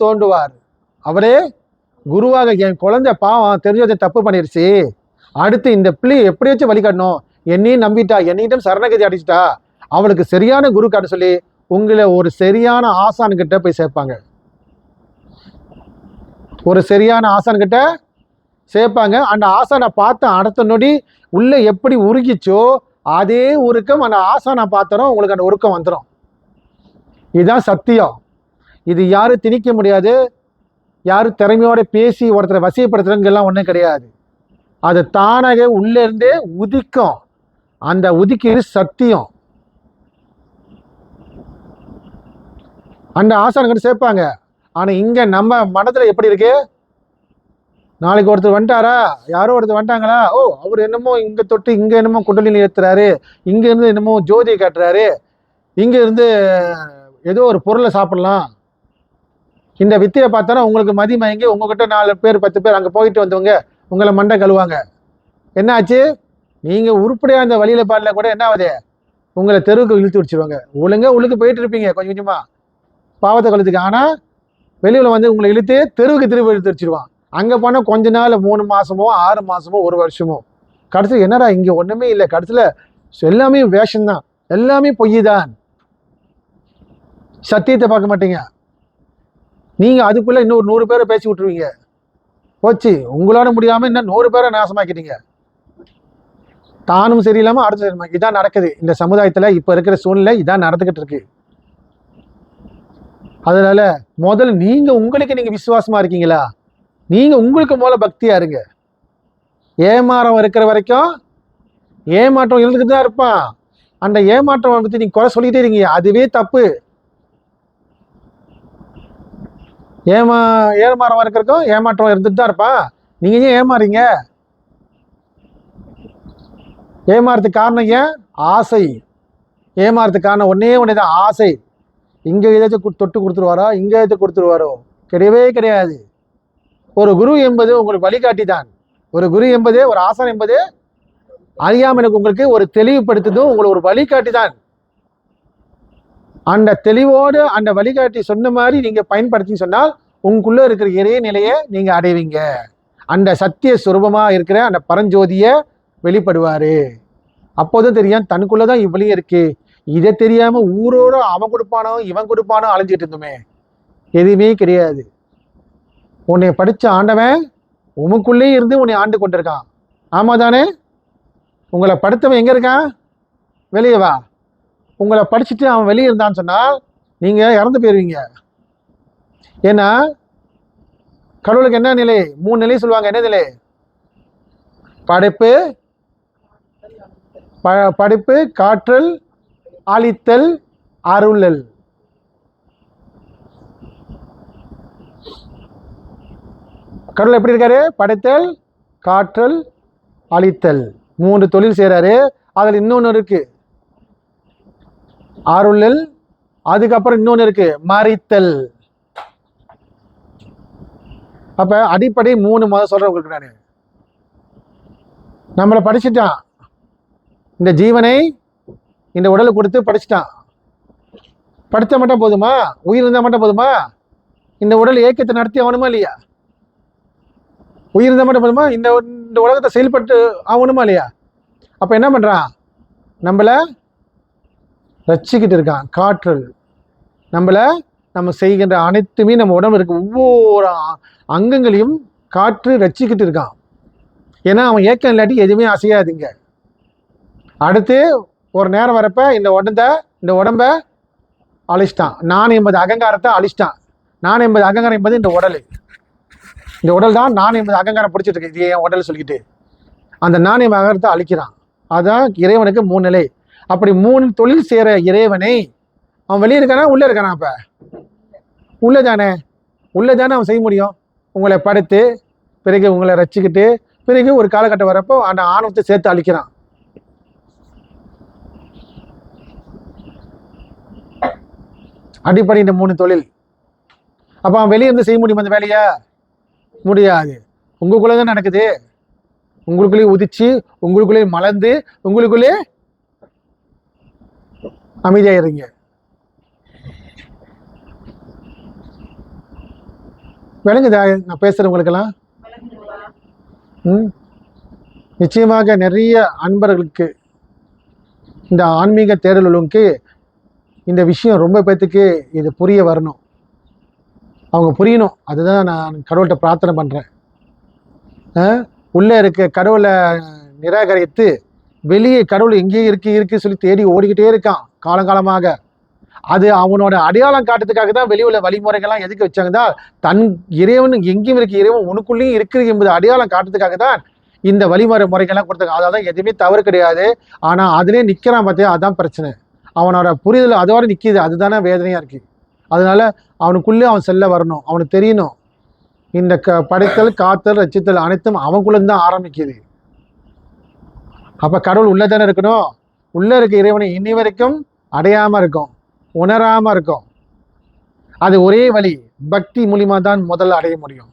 தோன்றுவார். அவரே குருவாக, என் குழந்தை பாவம் தெரிஞ்சதை தப்பு பண்ணிருச்சு, அடுத்து இந்த பிள்ளை எப்படியாச்சும் வழிகாட்டணும், என்னையும் நம்பிட்டா, என்னையும் சரணகதி அடிச்சுட்டா, அவளுக்கு சரியான குரு காட்ட சொல்லி உங்களை ஒரு சரியான ஆசான் கிட்ட போய் சேர்ப்பாங்க. ஒரு சரியான ஆசான் கிட்ட சேர்ப்பாங்க. அந்த ஆசானை பார்த்து அடுத்த நொடி உள்ள எப்படி உருகிச்சோ அதே உருக்கம் அந்த ஆசானை பார்த்தரும் உங்களுக்கு அந்த உருக்கம் வந்துடும். இதுதான் சத்தியம். இது யாரும் திணிக்க முடியாது. யாரும் திறமையோட பேசி ஒருத்தரை வசியப்படுத்துறதுங்கெல்லாம் ஒன்றும் கிடையாது. அது தானாக உள்ளே இருந்தே உதிக்கும். அந்த உதிக்கிறது சத்தியம். அந்த ஆசான்கிட்ட சேர்ப்பாங்க. ஆனால் இங்கே நம்ம மனதில் எப்படி இருக்கு, நாளைக்கு ஒருத்தர் வந்துட்டாரா, யாரோ ஒருத்தர் வந்துட்டாங்களா, ஓ அவர் என்னமோ இங்கே தொட்டு இங்கே என்னமோ குண்டலினி ஏற்றுறாரு, இங்கேருந்து என்னமோ ஜோதியை காட்டுறாரு, இங்கேருந்து ஏதோ ஒரு பொருளை சாப்பிடலாம், இந்த வித்தையை பார்த்தோன்னா உங்களுக்கு மதி மயங்கி உங்ககிட்ட 4 பேர் 10 பேர் அங்கே போயிட்டு வந்தவங்க உங்களை மண்டை கழுவாங்க. என்ன ஆச்சு, நீங்கள் உருப்படியாக அந்த வழியில் பாடல கூட என்ன ஆகுது, உங்களை தெருவுக்கு இழுத்து விடிச்சிருவாங்க. ஒழுங்கு போயிட்டு இருப்பீங்க கொஞ்சம் கொஞ்சமாக பாவத்தை கழுத்துக்கு. ஆனால் வெளியில் வந்து உங்களை இழுத்து தெருவுக்கு திரும்ப இழுத்து வச்சிருவான். அங்கே போனால் கொஞ்ச நாள் 3 மாதமோ 6 மாதமோ 1 வருஷமோ, கடைசியில் என்னடா இங்கே ஒன்றுமே இல்லை, கடைசியில் எல்லாமே வேஷம்தான், எல்லாமே பொய் தான், சத்தியத்தை பார்க்க மாட்டீங்க. நீங்கள் அதுக்குள்ளே இன்னொரு 100 பேரை பேசி விட்டுருவீங்க. போச்சு, உங்களால முடியாமல் இன்னும் 100 பேரை நாசமாக்கிட்டீங்க. தானும் சரியில்லாமல் அடுத்த சரியில்லாம இதான் நடக்குது இந்த சமுதாயத்தில். இப்போ இருக்கிற சூழ்நிலை இதான் நடந்துக்கிட்டு இருக்கு. அதனால முதல்ல நீங்கள் உங்களுக்கு நீங்கள் விசுவாசமாக இருக்கீங்களா, நீங்கள் உங்களுக்கு மூல பக்தியாக இருங்க. ஏமாறம் இருக்கிற வரைக்கும் ஏமாற்றம் இருந்துக்கிட்டு தான் இருப்பான். அந்த ஏமாற்றம் பற்றி நீங்கள் குறை சொல்லிக்கிட்டே இருக்கீங்க, அதுவே தப்பு. ஏமாறம் இருக்கிறக்கும் ஏமாற்றம் இருந்துட்டு தான் இருப்பான். நீங்கள் ஏன் ஏமாறீங்க? ஏமாறதுக்கு காரணம் ஏன்? ஆசை. ஏமாறதுக்கு காரணம் ஒன்னே தான், ஆசை. இங்கே ஏதாச்சும் தொட்டு கொடுத்துருவாரோ, இங்கே ஏதாச்சும் கொடுத்துருவாரோ, கிடையவே கிடையாது. ஒரு குரு என்பது உங்களுக்கு வழிகாட்டி தான். ஒரு குரு என்பது, ஒரு ஆசான் என்பது அறியாமலுக்கு உங்களுக்கு ஒரு தெளிவுபடுத்துதும் உங்களை ஒரு வழிகாட்டி தான். அந்த தெளிவோடு அந்த வழிகாட்டி சொன்ன மாதிரி நீங்கள் பயன்படுத்தி சொன்னால் உங்களுக்குள்ளே இருக்கிற இறை நிலையை நீங்கள் அடைவீங்க. அந்த சத்திய சுரூபமாக இருக்கிற அந்த பரஞ்சோதியை வெளிப்படுவார். அப்போதும் தெரியும் தனக்குள்ளே தான் இவ்வளியும் இருக்கு. இதை தெரியாமல் ஊரோட அவன் கொடுப்பானோ இவன் கொடுப்பானோ அலைஞ்சிட்டு இருந்தோமே, எதுவுமே கிடையாது. உன்னை படித்த ஆண்டவன் உமக்குள்ளே இருந்து உன்னை ஆண்டு கொண்டிருக்கான். ஆமாம் தானே? உங்களை படுத்தவன் எங்கே இருக்கான்? வெளியே வா. உங்களை படிச்சுட்டு அவன் வெளியே இருந்தான்னு சொன்னால் நீங்கள் இறந்து போயிடுவீங்க. ஏன்னா கடவுளுக்கு என்ன நிலை? 3 நிலை சொல்லுவாங்க. என்ன நிலை? படைப்பு, காற்றல், அழித்தல், அருளல். கடவுள் எப்படி இருக்காரு? படைத்தல், காற்றல், அழித்தல், 3 தொழில் செய்கிறாரு. அதில் இன்னொன்று இருக்கு அருளல். அதுக்கப்புறம் இன்னொன்று இருக்கு மறித்தல். அப்ப அடிப்படை 3 முதல் சொல்றேன் உங்களுக்கு. நான் நம்மளை படிச்சுட்டான், இந்த ஜீவனை இந்த உடலை கொடுத்து படிச்சுட்டான். படித்த மட்டும் போதுமா? உயிர் இருந்தால் மட்டும் போதுமா? இந்த உடல் இயக்கத்தை நடத்தி ஆகணுமா இல்லையா? உயிர் இருந்தால் மட்டும் போதுமா? இந்த உலகத்தை செயல்பட்டு ஆகணுமா இல்லையா? அப்ப என்ன பண்றான்? நம்மளை ரட்சிக்கிட்டு இருக்கான். காற்றல் நம்ம செய்கின்ற அனைத்துமே, நம்ம உடம்பு இருக்க ஒவ்வொரு அங்கங்களையும் காற்று ரட்சிக்கிட்டு இருக்கான். ஏன்னா அவன் ஏக்கம் இல்லாட்டி எதுவுமே அசையாதுங்க. அடுத்து ஒரு நேரம் வரப்ப இந்த உடம்ப அழிச்சிட்டான். நான் என்பது அகங்காரத்தை அழிச்சிட்டான். நான் என்பது அகங்காரம் என்பது இந்த உடல் தான். நான் என்பது அகங்காரம் பிடிச்சிட்டு இருக்கு, இது என் உடல் சொல்லிக்கிட்டு அந்த நான் என்பது அகங்காரத்தை அழிக்கிறான். அதான் இறைவனுக்கு 3 நிலை. அப்படி 3 தொழில் செய்கிற இறைவனை அவன் வெளியே இருக்கானா உள்ளே இருக்கானா? அப்போ உள்ளே தானே அவன் செய்ய முடியும். உங்களை படுத்து பிறகு உங்களை ரசிக்கிட்டு பிறகு ஒரு காலகட்டம் வரப்போ அந்த ஆணவத்தை சேர்த்து அழிக்கிறான். அடிப்படை இந்த 3 தொழில். அப்போ அவன் வெளியே இருந்து செய்ய முடியும் அந்த வேலையா? முடியாது. உங்களுக்குள்ளே தான் நடக்குது. உங்களுக்குள்ளே உதிச்சு, உங்களுக்குள்ளே மலர்ந்து, உங்களுக்குள்ளே அமைதியாயிருங்க. விளங்குதா நான் பேசுறவங்களுக்கெல்லாம்? நிச்சயமாக நிறைய அன்பர்களுக்கு, இந்த ஆன்மீக தேடலுக்கு இந்த விஷயம் ரொம்ப பேத்துக்கு இது புரிய வரணும், அவங்க புரியணும். அதுதான் நான் கடவுள்கிட்ட பிரார்த்தனை பண்ணுறேன். உள்ளே இருக்க கடவுளை நிராகரித்து வெளியே கடவுள் எங்கேயும் இருக்கு சொல்லி தேடி ஓடிக்கிட்டே இருக்கான் காலங்காலமாக. அது அவனோட அடையாளம் காட்டுறதுக்காக தான் வெளியுள்ள வழிமுறைகள்லாம் எதுக்கு வச்சாங்க? தன் இறைவன் எங்கேயும் இருக்கு, இறைவன் உனக்குள்ளேயும் இருக்குது என்பது அடையாளம் காட்டுறதுக்காக தான் இந்த முறைகள்லாம் கொடுத்தாங்க. அதாவது எதுவுமே தவறு கிடையாது. ஆனால் அதிலே நிற்கிறான் பார்த்தியா, அதுதான் பிரச்சனை. அவனோட புரிதல் அதோட நிற்கிது, அதுதானே வேதனையாக இருக்கு. அதனால அவனுக்குள்ளே அவன் செல்ல வரணும், அவனுக்கு தெரியணும் இந்த படைத்தல், காத்தல், ரச்சித்தல் அனைத்தும் அவனுக்குள்ள தான் ஆரம்பிக்குது. அப்ப கடவுள் உள்ளதானே இருக்கணும். உள்ள இருக்க இறைவனை இன்னி வரைக்கும் அடையாம இருக்கும், உணராம இருக்கும். அது ஒரே வழி, பக்தி மூலியமா தான் முதல்ல அடைய முடியும்.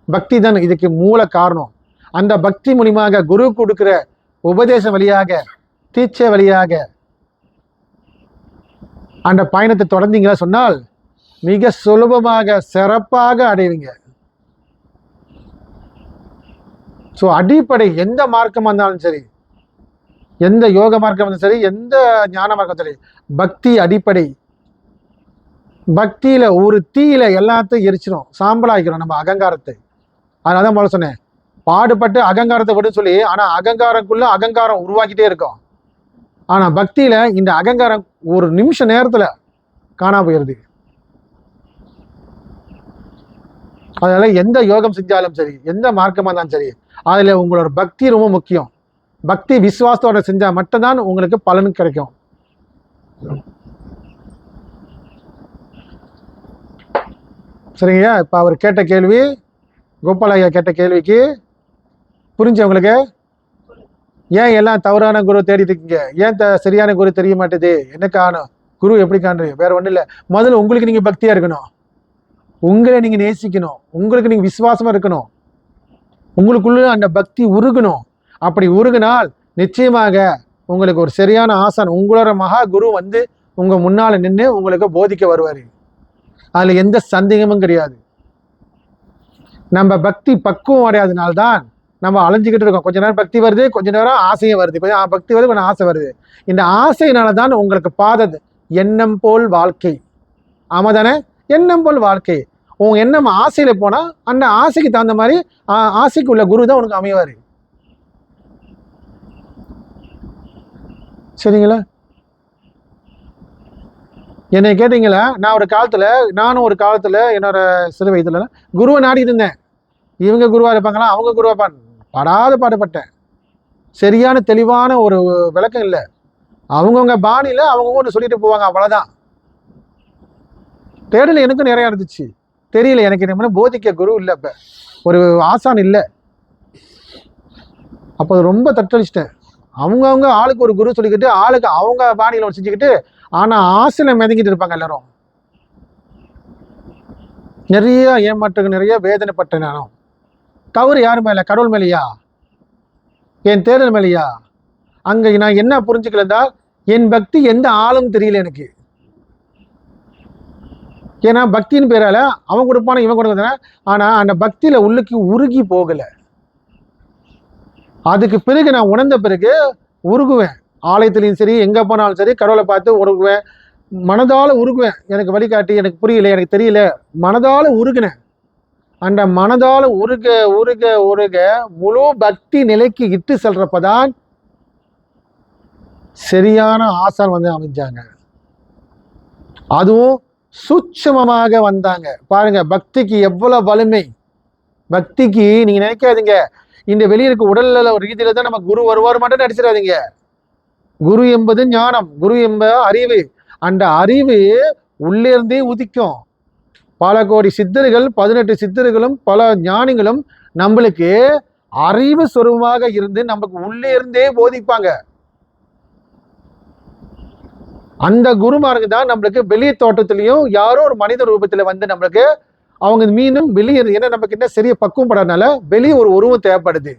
பக்தி தான் இதுக்கு மூல காரணம். அந்த பக்தி மூலியமாக குரு கொடுக்கிற உபதேசம் வழியாக, தீட்சை வழியாக அந்த பயணத்தை தொடர்ந்தீங்களா சொன்னால் மிக சுலபமாக சிறப்பாக அடைவீங்க. ஸோ அடிப்படை எந்த மார்க்கமாக இருந்தாலும் சரி, எந்த யோக மார்க்கம் இருந்தாலும் சரி, எந்த ஞான மார்க்கம் சரி, பக்தி அடிப்படை. பக்தியில ஒரு தீயில எல்லாத்தையும் எரிச்சிடும், சாம்பலாக்கிறோம் நம்ம அகங்காரத்தை. அதனால தான் போல சொன்னேன், பாடுபட்டு அகங்காரத்தை விட சொல்லி. ஆனா அகங்காரக்குள்ள அகங்காரம் உருவாக்கிட்டே இருக்கும். ஆனா பக்தியில இந்த அகங்காரம் ஒரு நிமிஷ நேரத்துல காணா போயிருது. அதனால எந்த யோகம் செஞ்சாலும் சரி, எந்த மார்க்கமா இருந்தாலும் சரி, அதுல உங்களோட பக்தி ரொம்ப முக்கியம். பக்தி விசுவாசத்தோட செஞ்சா மட்டும்தான் உங்களுக்கு பலன் கிடைக்கும். சரிங்க. இப்ப அவர் கேட்ட கேள்வி, கோபாலையா கேட்ட கேள்விக்கு புரிஞ்சவங்களுக்கு? ஏன் எல்லாம் தவறான குரு தேடிட்டு இருக்கீங்க? ஏன் சரியான குரு தெரிய மாட்டேது? என்ன காணும்? குரு எப்படி காணுறீங்க? வேற ஒன்றும் இல்லை. முதல்ல உங்களுக்கு நீங்க பக்தியா இருக்கணும், உங்களை நீங்க நேசிக்கணும், உங்களுக்கு நீங்க விசுவாசமா இருக்கணும், உங்களுக்குள்ள அந்த பக்தி உருகணும். அப்படி உருகினால் நிச்சயமாக உங்களுக்கு ஒரு சரியான ஆசான், உங்களோட மகா குரு வந்து உங்க முன்னால நின்று உங்களுக்கு போதிக்க வருவாரு. அதுல எந்த சந்தேகமும் கிடையாது. நம்ம பக்தி பக்குவம் அடையாதனால்தான் நம்ம அலைஞ்சிக்கிட்டு இருக்கோம். கொஞ்ச நேரம் பக்தி வருது, கொஞ்ச நேரம் ஆசையும் வருது, கொஞ்சம் பக்தி வருது, கொஞ்சம் ஆசை வருது. இந்த ஆசையினாலதான் உங்களுக்கு பாதது எண்ணம் போல் வாழ்க்கை. ஆமாதானே? எண்ணம் போல் வாழ்க்கை. உன் எண்ணம் ஆசையில போனா அந்த ஆசைக்கு தகுந்த மாதிரி ஆசைக்கு உள்ள குரு தான் உனக்கு அமைவாரு. சரிங்களா? என்னை கேட்டீங்களா? நானும் ஒரு காலத்துல என்னோட சிறு வயதுல குருவை நாடி இருந்தேன். இவங்க குருவா இருப்பாங்களா, அவங்க குருவா படாத பாடுபட்டேன். சரியான தெளிவான ஒரு விளக்கம் இல்லை. அவங்கவுங்க பாணியில அவங்கவுங்க ஒன்று சொல்லிட்டு போவாங்க, அவ்வளவுதான். தேடல் எனக்கும் நிறைய இருந்துச்சு. தெரியல எனக்கு என்ன போதிக்க குரு இல்லை, இப்ப ஒரு ஆசான் இல்லை. அப்போ ரொம்ப தட்டழிச்சிட்டேன். அவங்கவுங்க ஆளுக்கு ஒரு குரு சொல்லிக்கிட்டு ஆளுக்கு அவங்க பாணியில ஒரு செஞ்சுக்கிட்டு, ஆனா ஆசையில மிதங்கிட்டு இருப்பாங்க எல்லாரும். நிறைய ஏமாற்றங்கள், நிறைய வேதனைப்பட்டேன். நானும் தவறு யாரு மேல? கடவுள் மேலையா? என் தேடல் மேலையா? அங்க நான் என்ன புரிஞ்சுக்கலதா, என் பக்தி எந்த ஆளும் தெரியல எனக்கு. ஏன்னா பக்தின்னு பேரால அவன் கொடுப்பான இவன் கொடுக்க, ஆனா அந்த பக்தியில உள்ளுக்கு உருகி போகல. அதுக்கு பிறகு நான் உணர்ந்த பிறகு உருகுவேன். ஆலயத்திலையும் சரி, எங்க போனாலும் சரி, கடவுளை பார்த்து உருகுவேன், மனதால உருகுவேன். எனக்கு வழிகாட்டி, எனக்கு புரியல, எனக்கு தெரியல, மனதால உருகினேன். அந்த மனதால உருக உருக உருக முழு பக்தி நிலைக்கு இட்டு செல்றப்பதான் சரியான ஆசான் வந்து அமைஞ்சாங்க. அதுவும் சூட்சமமாக வந்தாங்க. பாருங்க பக்திக்கு எவ்வளவு வலிமை. பக்திக்கு நீங்க நினைக்காதீங்க இந்த வெளியே இருக்க உடல்ல ஒரு ரீதியில தான் நம்ம குரு வருவார் மட்டும் நடிச்சிடாதீங்க. குரு என்பது ஞானம், குரு என்பது அறிவு. அந்த அறிவு உள்ளே இருந்தே உதிக்கும். பல கோடி சித்தர்கள், 18 சித்தர்களும் பல ஞானிகளும் நம்மளுக்கு அறிவு சொருபமாக இருந்து நமக்கு உள்ளே இருந்தே போதிப்பாங்க. அந்த குருமாருக்கு தான் நம்மளுக்கு வெளியே தோட்டத்திலையும் யாரோ ஒரு மனித ரூபத்துல வந்து நம்மளுக்கு அவங்க மீண்டும் வெளியே, ஏன்னா நமக்கு என்ன சரியா பக்குவம் படாதனால வெளியே ஒரு உருவம் தேவைப்படுது.